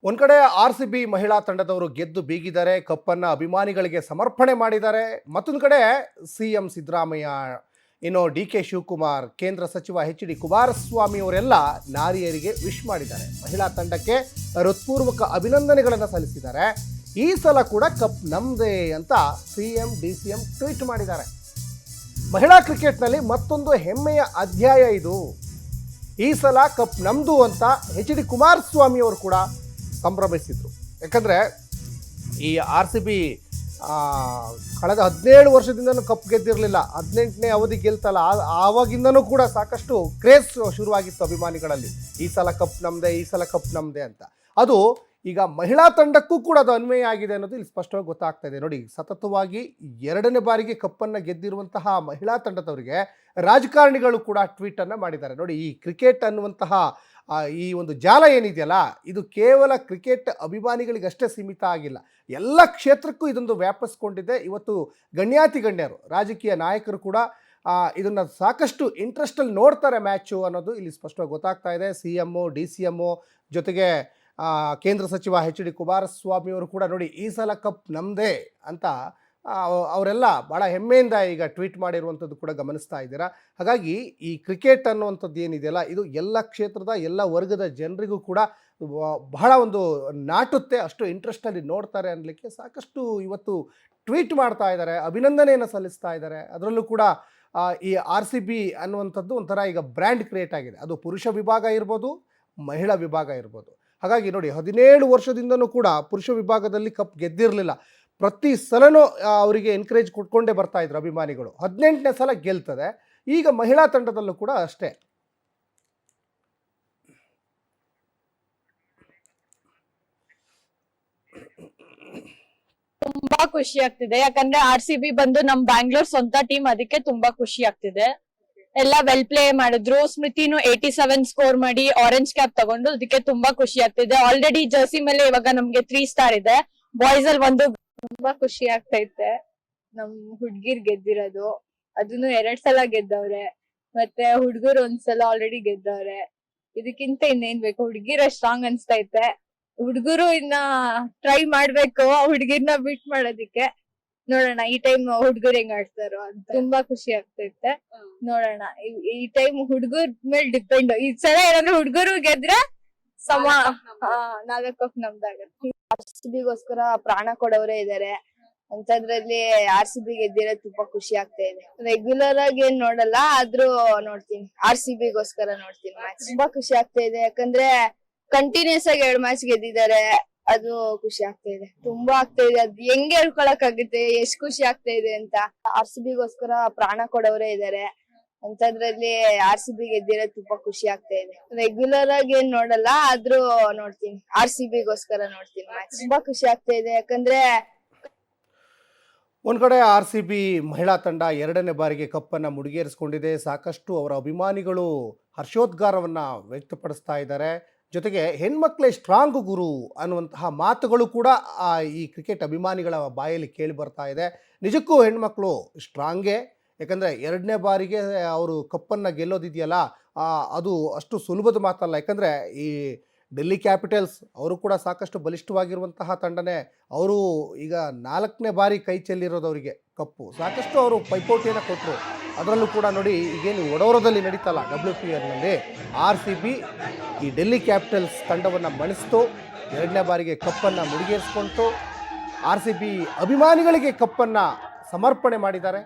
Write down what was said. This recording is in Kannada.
ಒಂದ್ ಕಡೆ RCB ಮಹಿಳಾ ತಂಡದವರು ಗೆದ್ದು ಬೀಗಿದ್ದಾರೆ, ಕಪ್ಪನ್ನ ಅಭಿಮಾನಿಗಳಿಗೆ ಸಮರ್ಪಣೆ ಮಾಡಿದ್ದಾರೆ. ಮತ್ತೊಂದು ಕಡೆ ಸಿಎಂ ಸಿದ್ದರಾಮಯ್ಯ, ಇನ್ನು DK ಶಿವಕುಮಾರ್, ಕೇಂದ್ರ ಸಚಿವ HD ಕುಮಾರಸ್ವಾಮಿ ಅವರೆಲ್ಲ ನಾರಿಯರಿಗೆ ವಿಶ್ ಮಾಡಿದ್ದಾರೆ. ಮಹಿಳಾ ತಂಡಕ್ಕೆ ಹೃತ್ಪೂರ್ವಕ ಅಭಿನಂದನೆಗಳನ್ನು ಸಲ್ಲಿಸಿದ್ದಾರೆ. ಈ ಸಲ ಕೂಡ ಕಪ್ ನಮ್ದೇ ಅಂತ CM DCM ಟ್ವೀಟ್ ಮಾಡಿದ್ದಾರೆ. ಮಹಿಳಾ ಕ್ರಿಕೆಟ್ನಲ್ಲಿ ಮತ್ತೊಂದು ಹೆಮ್ಮೆಯ ಅಧ್ಯಾಯ ಇದು. ಈ ಸಲ ಕಪ್ ನಮ್ದು ಅಂತ HD ಕುಮಾರಸ್ವಾಮಿ ಅವರು ಕೂಡ ಸಂಭ್ರಮಿಸಿದ್ರು. ಯಾಕಂದರೆ ಈ RCB ಕಳೆದ 17 ವರ್ಷದಿಂದನೂ ಕಪ್ ಗೆದ್ದಿರಲಿಲ್ಲ. 18ನೇ ಅವಧಿ ಗೆಲ್ತಲ್ಲ, ಆವಾಗಿಂದನೂ ಕೂಡ ಸಾಕಷ್ಟು ಕ್ರೇಜ್ ಶುರುವಾಗಿತ್ತು ಅಭಿಮಾನಿಗಳಲ್ಲಿ. ಈ ಸಲ ಕಪ್ ನಮ್ಮದೇ, ಈ ಸಲ ಕಪ್ ನಮ್ಮದೇ ಅಂತ. ಅದು ಈಗ ಮಹಿಳಾ ತಂಡಕ್ಕೂ ಕೂಡ ಅದು ಅನ್ವಯ ಆಗಿದೆ ಅನ್ನೋದು ಇಲ್ಲಿ ಸ್ಪಷ್ಟವಾಗಿ ಗೊತ್ತಾಗ್ತಾ ಇದೆ. ನೋಡಿ, ಸತತವಾಗಿ 2ನೇ ಬಾರಿಗೆ ಕಪ್ಪನ್ನು ಗೆದ್ದಿರುವಂತಹ ಮಹಿಳಾ ತಂಡದವರಿಗೆ ರಾಜಕಾರಣಿಗಳು ಕೂಡ ಟ್ವೀಟನ್ನು ಮಾಡಿದ್ದಾರೆ. ನೋಡಿ, ಈ ಕ್ರಿಕೆಟ್ ಅನ್ನುವಂತಹ ಈ ಒಂದು ಜಾಲ ಏನಿದೆಯಲ್ಲ, ಇದು ಕೇವಲ ಕ್ರಿಕೆಟ್ ಅಭಿಮಾನಿಗಳಿಗಷ್ಟೇ ಸೀಮಿತ ಆಗಿಲ್ಲ, ಎಲ್ಲ ಕ್ಷೇತ್ರಕ್ಕೂ ಇದೊಂದು ವ್ಯಾಪಿಸ್ಕೊಂಡಿದೆ. ಇವತ್ತು ಗಣ್ಯಾತಿ ಗಣ್ಯರು, ರಾಜಕೀಯ ನಾಯಕರು ಕೂಡ ಇದನ್ನು ಸಾಕಷ್ಟು ಇಂಟ್ರೆಸ್ಟಲ್ಲಿ ನೋಡ್ತಾರೆ ಮ್ಯಾಚು ಅನ್ನೋದು ಇಲ್ಲಿ ಸ್ಪಷ್ಟವಾಗಿ ಗೊತ್ತಾಗ್ತಾ ಇದೆ. CM DCM ಜೊತೆಗೆ ಕೇಂದ್ರ ಸಚಿವ HD ಕುಮಾರಸ್ವಾಮಿ ಅವರು ಕೂಡ ನೋಡಿ, ಈ ಸಲ ಕಪ್ ನಮ್ಮದೇ ಅಂತ ಅವರೆಲ್ಲ ಭಾಳ ಹೆಮ್ಮೆಯಿಂದ ಈಗ ಟ್ವೀಟ್ ಮಾಡಿರುವಂಥದ್ದು ಕೂಡ ಗಮನಿಸ್ತಾ ಇದ್ದೀರಾ. ಹಾಗಾಗಿ ಈ ಕ್ರಿಕೆಟ್ ಅನ್ನುವಂಥದ್ದು ಏನಿದೆಯಲ್ಲ, ಇದು ಎಲ್ಲ ಕ್ಷೇತ್ರದ ಎಲ್ಲ ವರ್ಗದ ಜನರಿಗೂ ಕೂಡ ಬಹಳ ಒಂದು ನಾಟುತ್ತೆ, ಅಷ್ಟು ಇಂಟ್ರೆಸ್ಟಲ್ಲಿ ನೋಡ್ತಾರೆ ಅನ್ನಲಿಕ್ಕೆ ಸಾಕಷ್ಟು ಇವತ್ತು ಟ್ವೀಟ್ ಮಾಡ್ತಾ ಇದ್ದಾರೆ, ಅಭಿನಂದನೆಯನ್ನು ಸಲ್ಲಿಸ್ತಾ ಇದ್ದಾರೆ. ಅದರಲ್ಲೂ ಕೂಡ ಈ RCB ಅನ್ನುವಂಥದ್ದು ಒಂಥರ ಈಗ ಬ್ರ್ಯಾಂಡ್ ಕ್ರಿಯೇಟ್ ಆಗಿದೆ. ಅದು ಪುರುಷ ವಿಭಾಗ ಇರ್ಬೋದು, ಮಹಿಳಾ ವಿಭಾಗ ಇರ್ಬೋದು. ಹಾಗಾಗಿ ನೋಡಿ, 17 ವರ್ಷದಿಂದನೂ ಕೂಡ ಪುರುಷ ವಿಭಾಗದಲ್ಲಿ ಕಪ್ ಗೆದ್ದಿರಲಿಲ್ಲ. ಪ್ರತಿ ಸಲನೂ ಅವರಿಗೆ ಎನ್ಕರೇಜ್ ಕೊಟ್ಕೊಂಡೇ ಬರ್ತಾ ಇದ್ರು ಅಭಿಮಾನಿಗಳು. 18ನೇ ಸಲ ಗೆಲ್ತದೆ. ಈಗ ಮಹಿಳಾ ತಂಡದಲ್ಲೂ ಕೂಡ ಅಷ್ಟೇ. ತುಂಬಾ ಖುಷಿ ಆಗ್ತಿದೆ, ಯಾಕಂದ್ರೆ RCB ಬಂದು ನಮ್ ಬ್ಯಾಂಗ್ಳೂರ್ ಸ್ವಂತ ಟೀಮ್, ಅದಕ್ಕೆ ತುಂಬಾ ಖುಷಿ ಆಗ್ತಿದೆ. ಎಲ್ಲ ವೆಲ್ ಪ್ಲೇ ಮಾಡಿದ್ರು. ಸ್ಮೃತಿನು 87 ಸ್ಕೋರ್ ಮಾಡಿ ಆರೆಂಜ್ ಕ್ಯಾಪ್ ತಗೊಂಡು, ಅದಕ್ಕೆ ತುಂಬಾ ಖುಷಿ ಆಗ್ತಿದೆ. ಆಲ್ರೆಡಿ ಜರ್ಸಿ ಮೇಲೆ ಇವಾಗ ನಮ್ಗೆ 3 ಸ್ಟಾರ್ ಇದೆ. ಬಾಯ್ಸ್ ಅಲ್ಲಿ ಒಂದು ತುಂಬಾ ಖುಷಿ ಆಗ್ತೈತೆ. ನಮ್ ಹುಡ್ಗಿರ್ ಗೆದ್ದಿರೋದು, ಅದನ್ನು 2 ಸಲ ಗೆದ್ದವ್ರೆ, ಮತ್ತೆ ಹುಡ್ಗರು 1 ಸಲ ಆಲ್ರೆಡಿ ಗೆದ್ದವ್ರೆ. ಇದಕ್ಕಿಂತ ಇನ್ನೇನ್ ಬೇಕು? ಹುಡ್ಗಿರ ಸ್ಟ್ರಾಂಗ್ ಅನ್ಸ್ತೈತೆ. ಹುಡ್ಗರು ಇನ್ನ ಟ್ರೈ ಮಾಡ್ಬೇಕು ಹುಡ್ಗಿರ್ನ ಬೀಟ್ ಮಾಡೋದಿಕ್ಕೆ. ನೋಡೋಣ ಈ ಟೈಮ್ ಹುಡ್ಗರು ಹೆಂಗ್ ಆಡ್ತಾರೋ ಅಂತ. ತುಂಬಾ ಖುಷಿ ಆಗ್ತೈತೆ. ನೋಡೋಣ, ಈ ಟೈಮ್ ಹುಡ್ಗರ್ ಮೇಲ್ ಡಿಪೆಂಡ್. ಈ ಸಲ ಏನಾದ್ರು ಹುಡ್ಗರು ಗೆದ್ರೆ ನಾವೇ ಕಪ್ ನಮ್ದಾಗತ್ತೆ. RCBಗೋಸ್ಕರ ಪ್ರಾಣ ಕೊಡೋರೇ ಇದಾರೆ ಅಂತದ್ರಲ್ಲಿ RCB ಗೆದ್ದಿರೋದು ತುಂಬಾ ಖುಷಿ ಆಗ್ತಾ ಇದೆ. ರೆಗ್ಯುಲರ್ ಆಗಿ ಏನ್ ನೋಡಲ್ಲ, ಆದ್ರೂ ನೋಡ್ತೀನಿ. RCBಗೋಸ್ಕರ ನೋಡ್ತೀನಿ ಮ್ಯಾಚ್. ತುಂಬಾ ಖುಷಿ ಆಗ್ತಾ ಇದೆ, ಯಾಕಂದ್ರೆ ಕಂಟಿನ್ಯೂಸ್ ಆಗಿ 2 ಮ್ಯಾಚ್ ಗೆದ್ದಿದ್ದಾರೆ. ಅದು ಖುಷಿ ಆಗ್ತಾ ಇದೆ, ತುಂಬಾ ಆಗ್ತಾ ಇದೆ. ಅದ್ ಹೆಂಗ್ ಹೇಳ್ಕೊಳಕ್ ಆಗುತ್ತೆ ಎಷ್ಟ್ ಖುಷಿ ಆಗ್ತಾ ಇದೆ ಅಂತ. RCBಗೋಸ್ಕರ ಪ್ರಾಣ ಕೊಡೋರೇ ಇದಾರೆ ಅಂತದ್ರಲ್ಲಿ RCB ಗೆದ್ದಿರೋದು ತುಂಬಾ ಖುಷಿ ಆಗ್ತಾ ಇದೆ. ರೆಗ್ಯುಲರ್ ಆಗಿ ಏನ್ ನೋಡಲ್ಲ, ಆದ್ರೂ ನೋಡ್ತೀನಿ. RCBಗೋಸ್ಕರ ನೋಡ್ತೀನಿ ಮ್ಯಾಚ್. ತುಂಬಾ ಖುಷಿ ಆಗ್ತಾ ಇದೆ, ಯಾಕಂದ್ರೆ ಒಂದು ಕಡೆ RCB ಮಹಿಳಾ ತಂಡ 2ನೇ ಬಾರಿಗೆ ಕಪ್ಪನ್ನು ಮುಡಿಗೇರಿಸಿಕೊಂಡಿದೆ. ಸಾಕಷ್ಟು ಅವರ ಅಭಿಮಾನಿಗಳು ಹರ್ಷೋದ್ಗಾರವನ್ನು ವ್ಯಕ್ತಪಡಿಸ್ತಾ ಇದ್ದಾರೆ. ಜೊತೆಗೆ ಹೆಣ್ಮಕ್ಳೇ ಸ್ಟ್ರಾಂಗ್ ಗುರು ಅನ್ನುವಂತಹ ಮಾತುಗಳು ಕೂಡ ಈ ಕ್ರಿಕೆಟ್ ಅಭಿಮಾನಿಗಳ ಬಾಯಲ್ಲಿ ಕೇಳಿ ಬರ್ತಾ ಇದೆ. ನಿಜಕ್ಕೂ ಹೆಣ್ಮಕ್ಳು ಸ್ಟ್ರಾಂಗೇ. ಯಾಕಂದರೆ 2ನೇ ಬಾರಿಗೆ ಅವರು ಕಪ್ಪನ್ನು ಗೆಲ್ಲೋದಿದೆಯಲ್ಲ, ಅದು ಅಷ್ಟು ಸುಲಭದ ಮಾತಲ್ಲ. ಯಾಕಂದರೆ ಈ ಡೆಲ್ಲಿ ಕ್ಯಾಪಿಟಲ್ಸ್ ಅವರು ಕೂಡ ಸಾಕಷ್ಟು ಬಲಿಷ್ಠವಾಗಿರುವಂತಹ ತಂಡನೇ. ಅವರು ಈಗ 4ನೇ ಬಾರಿ ಕೈ ಚೆಲ್ಲಿರೋದು ಅವರಿಗೆ ಕಪ್ಪು. ಸಾಕಷ್ಟು ಅವರು ಪೈಪೋಟಿಯನ್ನು ಕೊಟ್ಟರು. ಅದರಲ್ಲೂ ಕೂಡ ನೋಡಿ, ಈಗೇನು ವಡೋದರಲ್ಲಿ ನಡೀತಲ್ಲ WPLನಲ್ಲಿ, RCB ಈ ಡೆಲ್ಲಿ ಕ್ಯಾಪಿಟಲ್ಸ್ ತಂಡವನ್ನು ಮಣಿಸ್ತು, 2ನೇ ಬಾರಿಗೆ ಕಪ್ಪನ್ನು ಮುಡಿಗೇರಿಸ್ಕೊಂತು. RCB ಅಭಿಮಾನಿಗಳಿಗೆ ಕಪ್ಪನ್ನು ಸಮರ್ಪಣೆ ಮಾಡಿದ್ದಾರೆ.